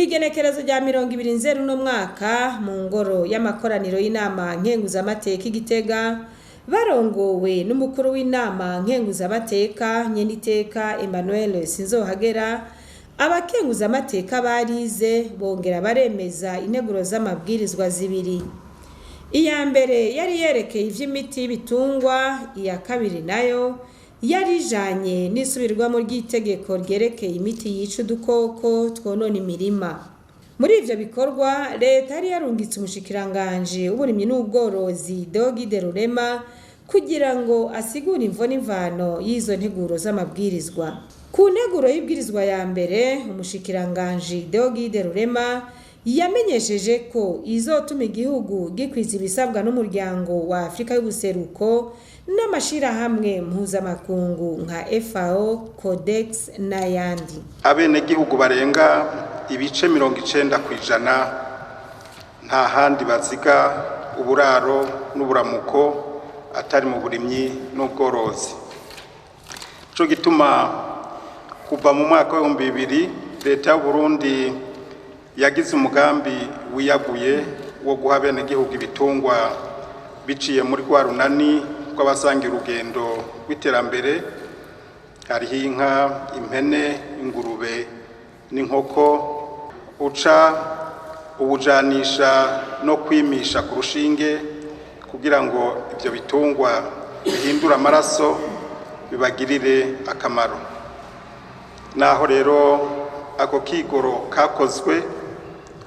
Kwigenekerezo rya 20 no mwaka mu ngoro y'amakoraniro y'inama nkenguzamateka Igitega barongowe n'umukuru w'inama nkenguzamateka Nyeniteka Emmanuel Sinzohagera. Abakenguzamateka barize bongera baremeza integuro z'amabwirizwa zibiri. Iya mbere yari yerekeye ivy'imiti y'ibitungwa, iya kabiri nayo yari ijanye n'isubirwamo ry'itegeko ryerekeye imiti yica udukoko twonona imirima. Muri ivyo bikorwa leta yari yarungitse umushikiranganje w'uburimyi n'ubworozi Deogide Rurema kugira ngo asigure imvo n'imvano y'izo nteguro z'amabwirizwa. Ku nteguro y'ibwirizwa ya mbere umushikiranganje Deogide Rurema yamenyesheje ko izotuma igihugu gikwiza ibisabwa n'umuryango wa Afrika y'ubuseruko n'amashirahamwe mpuzamakungu nka FAO, Codex n'ayandi. Abenegihugu barenga ibice 90% nta handi baziga uburaro n'uburamuko atari mu burimyi n'ubworozi. Ico gituma kuva mu mwaka wa 2000 leta y'u Burundi yagize umugambi wiyaguye wo guha abenegihugu ibitungwa biciye muri rwa runani rw'abasangira urugendo rw'iterambere. Hariho inka, impene, ingurube n'inkoko, uca ubujanisha no kwimisha ku rushinge kugira ngo ivyo bitungwa bihindura amaraso bibagirire akamaro. Naho rero ako kigoro kakozwe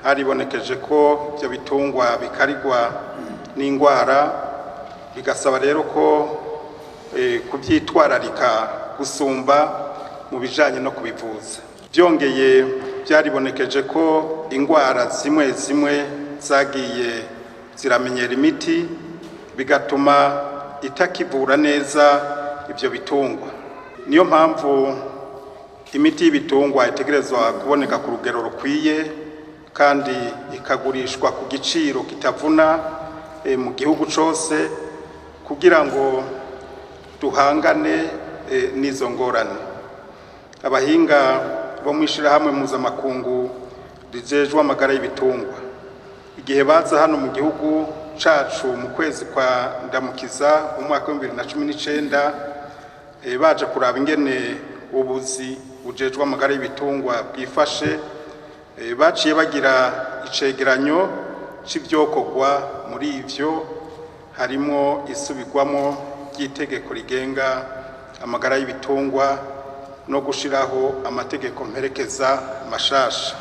haribonekeje ko ivyo bitungwa bikarigwa n'ingwara, bigasaba rero ko kuvyitwararika gusumba mu bijanye no kubivuza. Byongeye byaribonekeje ko ingwara zimwe zimwe zagiye ziramenyera imiti bigatuma itakivura neza ivyo bitungwa. Niyo mpamvu imiti y'ibitungwa itegerezwa kuboneka ku rugero rukwiye kandi ikagurishwa ku giciro kitavuna mu gihugu cose kugira ngo duhangane n'izo ngorane. Abahinga bo mwishirahamwe mpuzamakungu rijejwe amagara y'ibitungwa igihe baza hano mu gihugu cacu mu kwezi kwa Ndamukiza mu mwaka wa 2019 baje kuraba ingene ubuzi bujejwe amagara y'ibitungwa bwifashe, baciye bagira icegeranyo c'ivyokorwa muri ivyo harimo isubirwamo ry'itegeko rigenga amagara y'ibitungwa no gushiraho amategeko mperekeza mashasha.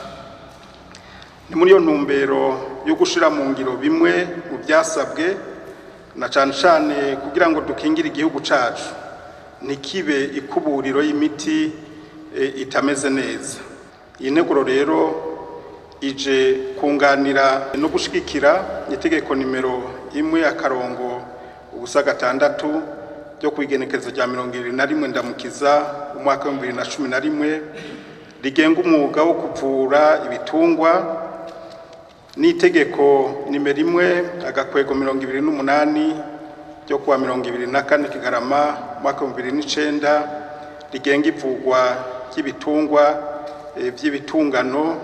Ni muri yo ntumbero yo gushira mu ngiro bimwe mu byasabwe na cane kugira ngo dukingire igihugu cacu ntikibe ikuburiro y'imiti itameze neza. Iyi nteguro rero ije kunganira no gushigikira itegeko nimero 1/6 ryo kwigenekerezo rya 21 Ndamukiza umwaka wa 2011 rigenga umwuga wo kuvura ibitungwa n'itegeko nimero 1/28 ryo kuwa 24 Kigarama umwaka wa 2009 rigenga ivugwa ry'ibitungwa vy'ibitungano,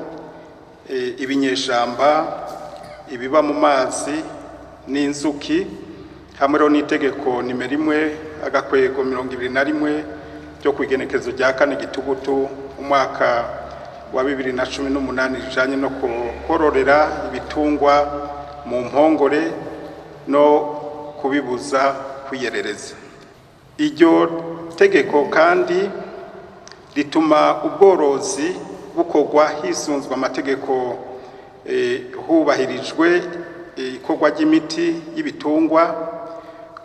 ibinyeshamba, ibiba mu mazi n'inzuki, hamwe n'itegeko nimero 1/21 ryo kwigenekerezo rya 4 Gitugutu umwaka wa 2018 rijanye no kororera ibitungwa mu mpongore no kubibuza kwiyerereza. Iryo tegeko kandi rituma ubworozi bukorwa hisunzwe amategeko hubahirijwe ikorwa ry'imiti y'ibitungwa,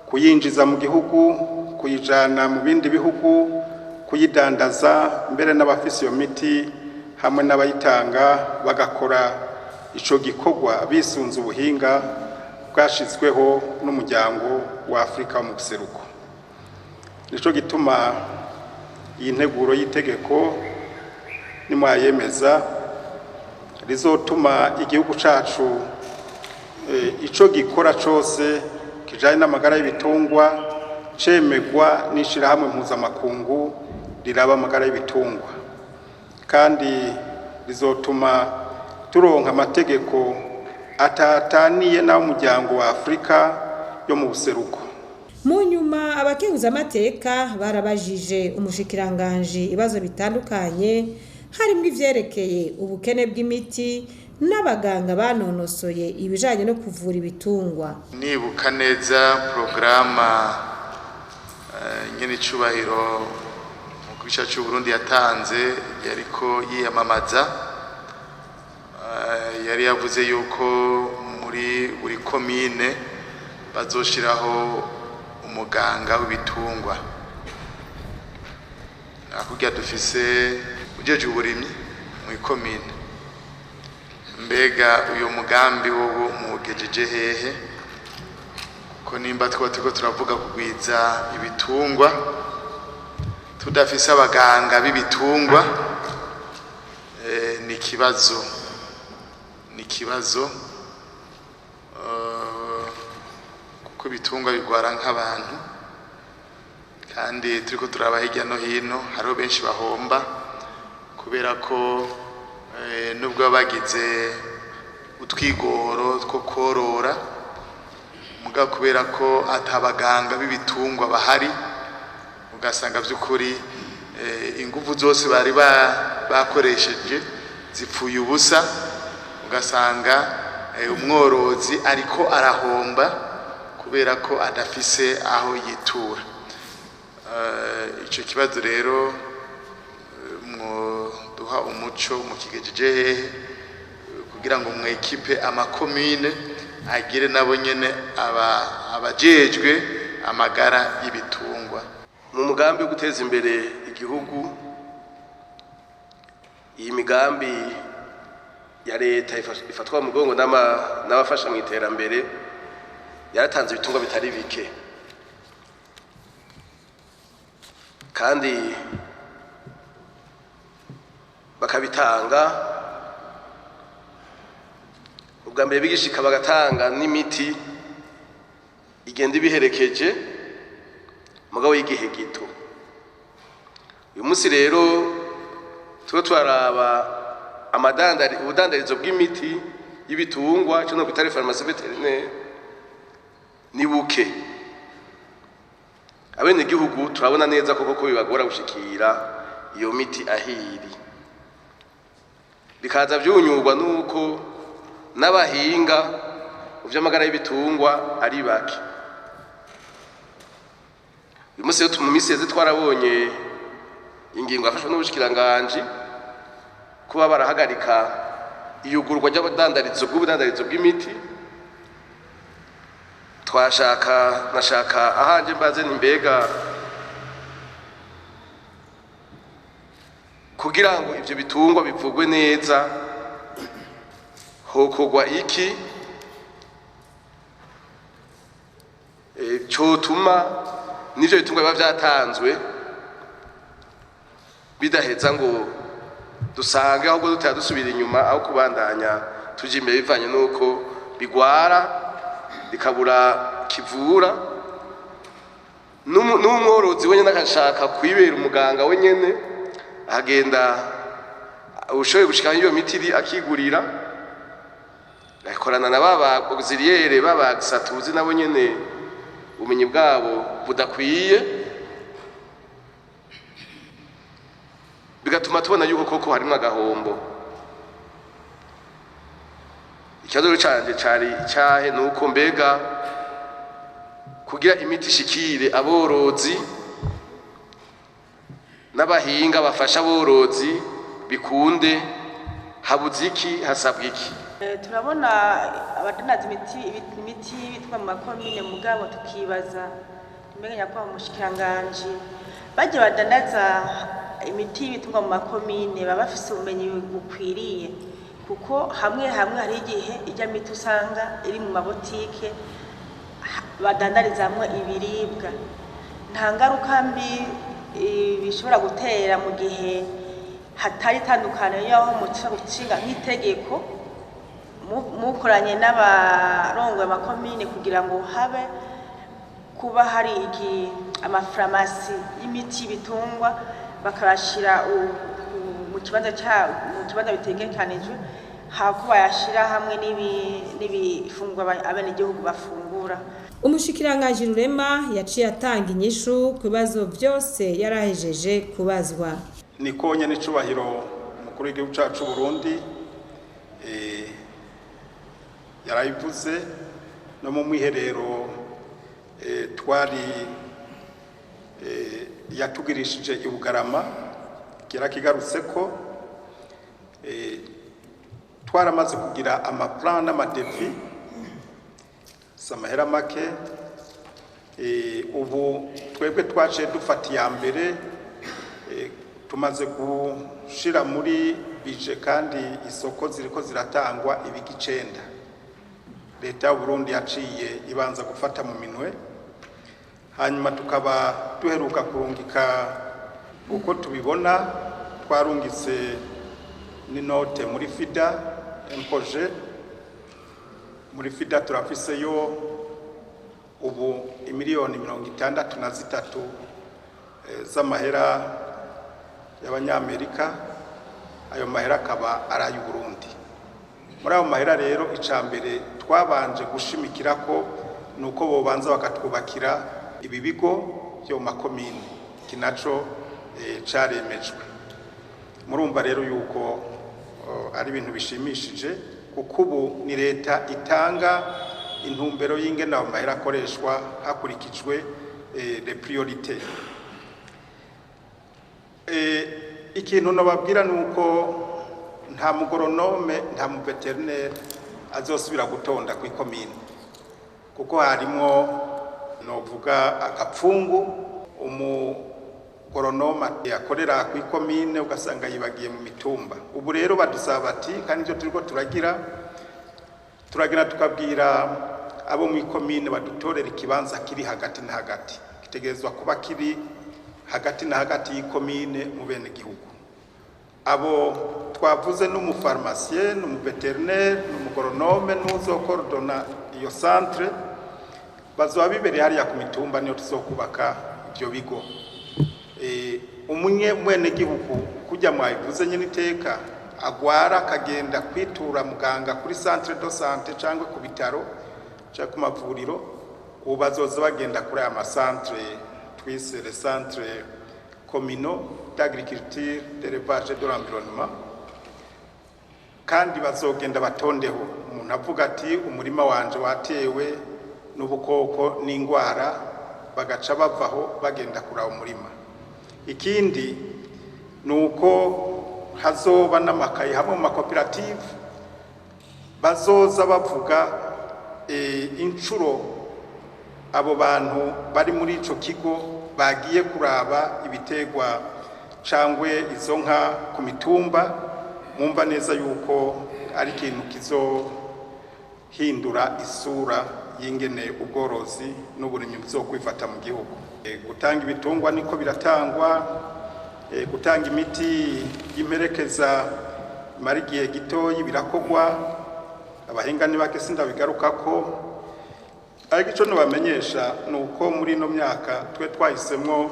kuyinjiza mu gihugu, kuyijana mu bindi bihugu, kuyidandaza, mbere n'abafise iyo miti hamwe n'abayitanga bagakora ico gikorwa bisunze ubuhinga bwashizweho n'umuryango wa Afrika mu buseruko. Nico gituma iyi nteguro y'itegeko nimwayemeza rizotuma igihugu cacu ico gikora cose kijanye n'amagara y'ibitungwa cemegwa n'ishirahamwe mpuzamakungu riraba amagara y'ibitungwa, kandi rizotuma turonka amategeko atataniye n'umuryango wa Afrika yo mu buseruko. Mu nyuma abakenguzamateka barabajije umushikiranganje ibibazo bitandukanye harimo ivyerekeye ubukene bw'imiti n'abaganga banonosoye ibijanye no kuvura ibitungwa. Nibuka neza programa nyene cubahiro mu gice cy'u Burundi yatanze yariko yiyamamaza, yari yavuze yuko muri buri komine bazoshiraho umuganga w'ibitungwa. Akubwira dufise ujeje uburimyi mu komine, mbega uyo mugambi wo mugejeje hehe? Ko nimba turiko turavuga kugwiza ibitungwa tudafise abaganga b'ibitungwa, ni kibazo kuko ibitungwa bigwara nk'abantu, kandi turiko turaba hirya no hino hariho benshi bahomba kubera ko nubwo bagize utwigoro two korora, muga kubera ko atabaganga b'ibitungwa bahari, ugasanga vy'ukuri ingufu zose bari bakoresheje zipfuye ubusa, ugasanga umworozi ariko arahomba kubera ko adafise aho yitura. Ico kibazo rero duha umuco mu kigejeje hehe kugira ngo mu ekipe amakomine agire nabo nyene abajejwe amagara y'ibitungwa. Mu mugambi wo guteza imbere igihugu, iyi migambi ya leta ifatwa mu mugongo n'abafasha mu iterambere yaratanze ibitungwa bitari bike, kandi bakabitanga ubwa mbere bigishika, bagatanga n'imiti igenda ibiherekeje mugabo y'igihe gito. Uyu munsi rero turaraba ubudandarizo bw'imiti y'ibitungwa cyo no kwitare pharmacie vétérinaire ni buke. Abene gihugu turabona neza koko ko bibagora gushikira iyo miti ahiri, bikaza vyunyurwa nuko n'abahinga mu vy'amagara y'ibitungwa ari bake. Uyu munsi mu miseze twarabonye ingingo yafashwe n'ubushikiranganje kuba barahagarika iyugurwa ry'abadandarizo bw'imiti. Nashaka ahanje mbaze nimbega kugira ngo ivyo bitungwa bivugwe neza hokogwa iki cotuma n'ivyo bitungwa biba vyatanzwe bidaheza ngo dusange ahubwo dutera dusubira inyuma aho kubandanya tuje imbere, bivanye nuko bigwara bikabura kivura. N'umworozi wenyene akashaka kwibera umuganga wenyene, agenda ushoboye gushika iyo miti akigurira, akorana na baba auxiliaire b'abagisatuzi nabo nyene ubumenyi bwabo budakwiye, bigatuma tubona yuko koko harimo agahombo. Ikibazo canje cari icyahe nuko mbega kugira imiti ishikire aborozi n'abahinga bafasha aborozi bikunde, habuze iki, hasabwe iki? Turabona abadanaza imiti bitwa mu makomine, mugabo tukibaza mbega kwa umushikiranganje baje badanaza imiti bitwa mu makomine baba bafise ubumenyi bukwiriye, kuko hamwe hari igihe ijya miti usanga iri mu mabotike badandarizamwe ibiribwa, nta ngaruka mbi bishobora gutera mu gihe hatari itandukano y'aho mutshinga nk'itegeko mukoranye n'abarongoye amakomine kugira ngo habe kuba hari amafarumasi y'imiti y'ibitungwa bakabashira mu kibanza bitegekanijwe, hako bayashira hamwe n'ibifungwa abenegihugu bafungura. Umushikiranganji Rurema yaciye atanga inyishu ku bibazo byose yarahejeje kubazwa. Nikonye n'icubahiro umukuru w'igihugu cacu Burundi yarayivuze no mu mwiherero twari yatugirishije i Bugarama kigarutse ko twaramaze kugira amaplan n'amadefi samahera make ubu twebwe twaciye dufata ya mbere tumaze gushira muri bije kandi isoko ziriko ziratangwa ibigicenda leta y'u Burundi yaciye ibanza gufata mu minwe hanyuma tukaba duheruka kurungika uko tubibona twarungitse n'inote muri FIDA impoje muri FIDA turafise yo ubu imiliyoni 63 z'amahera y'abanyamerika ayo mahera akaba ari y'u Burundi. Muri ayo mahera rero icambere twabanje gushimikira ko nuko bobanza bakatwubakira ibi bigo byo makomine kinaco caremejwe. Murumva rero yuko ari ibintu bishimishije kuko ubu ni leta itanga intumbero y'ingene ayo mahera akoreshwa hakurikijwe les priorités. Ikintu nababwira nuko nta mugoronome nta mu veterinaire azosubira gutonda ku ikomine kuko harimo novuga agapfungu umugoronome yakorera ku ikomine ugasanga yibagiye mu mitumba. Ubu rero badusaba bati kandi byo turiko turagira tukabwira abo mu ikomine badutorera ikibanza kiri hagati na hagati kitegerezwa kuba kiri hagati na hagati y'ikomine mu bene gihugu. Abo twavuze n'umufarmasien n'umuveterinaire n'umugoronome n'uzokordona iyo centre bazoba bibereye hariya ku mitumba niyo tuzokubaka ibyo bigo. Umunye mwene gihugu kujya mwayivuze nyine iteka agwara akagenda kwitura muganga kuri centre de santé cyangwa ku bitaro cyangwa ku mavuriro ubu bazoza bagenda kuri aya masantre twise les centres communaux d'agriculture, d'élevage et de l'environnement kandi bazogenda batondeho umuntu avuga ati umurima wanje watewe n'ubukoko n'ingwara bagaca bavaho bagenda kura umurima. Ikindi nuko hazoba n'amakaye hamwe mu makoperative bazoza bavuga incuro abo bantu bari muri ico kigo bagiye kuraba ibitegwa cangwe izo nka ku mitumba. Mumva neza yuko ari ikintu kizohindura isura y'ingene ubworozi n'uburimyi buzokwifata mu gihugu. Gutanga ibitungwa niko biratangwa, gutanga imiti y'imperekeza mari gihe gitoyi birakogwa, abahinga ni bake sindabigarukako. Ariko ico nubamenyesha nuko muri no myaka twe twahisemwo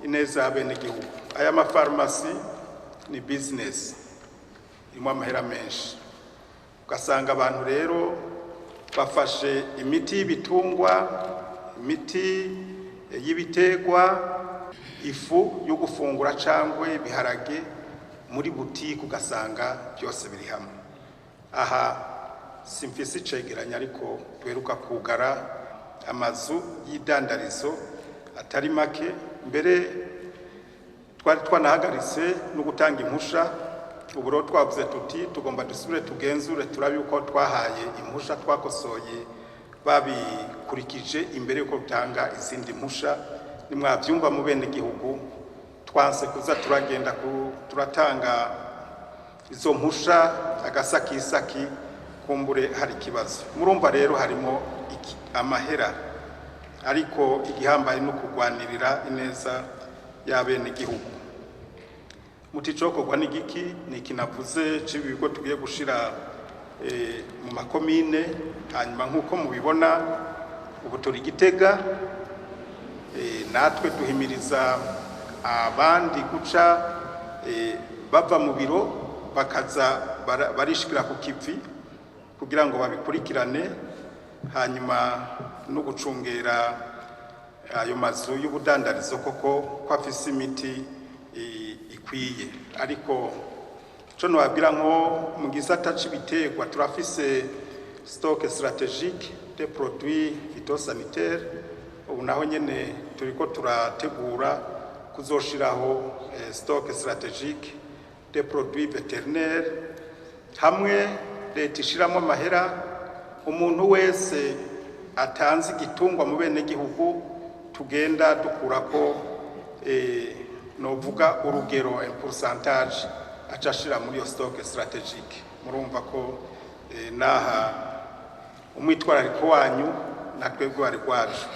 ineza y'abene gihugu. Aya mafarmasi ni business imwe amahera menshi ugasanga abantu rero bafashe imiti y'ibitungwa, imiti y'ibitegwa, ifu yo gufungura cangwe ibiharage muri butike ugasanga byose biri hamwe. Aha simfise icegeranya ariko tweruka kugara amazu y'idandarizo atari make mbere twari twanahagaritse no gutanga impusha. Ubu rero twavuze tuti tugomba dusubire tugenzure turabe uko twahaye impusha twakosoye babikurikije imbere yuko tutanga izindi impusha. Nimwavyumva mu bene gihugu twanse kuza turagenda turatanga izo mpusha agasakisaki kumbure hari kibazo. Murumva rero harimo amahera ariko igihambaye no kugwanirira ineza y'abene gihugu. Muticokorwa n'igiki ni kinavuze c'ibigo tugiye gushira mu makomine hanyuma nkuko mubibona ubu turi Gitega natwe duhimiriza abandi guca bava mu biro bakaza barishikira ku kivi kugira ngo babikurikirane hanyuma no gucungera ayo mazu y'ubudandarizo koko ko afise imiti ikwiye. Ariko cyo nobabwira nko mu gisata c'ibiterwa turafise stock stratégique des produits phytosanitaires. Ubu naho nyene turiko turategura kuzoshiraho stock stratégique des produits vétérinaires, hamwe leta ishiramo amahera umuntu wese atanze igitungwa mu bene gihugu tugenda dukurako novuga urugero un pourcentage acashira muri yo stock stratégique. Murumva ko naha umwitwarariko wanyu natwebwe bari kwacu.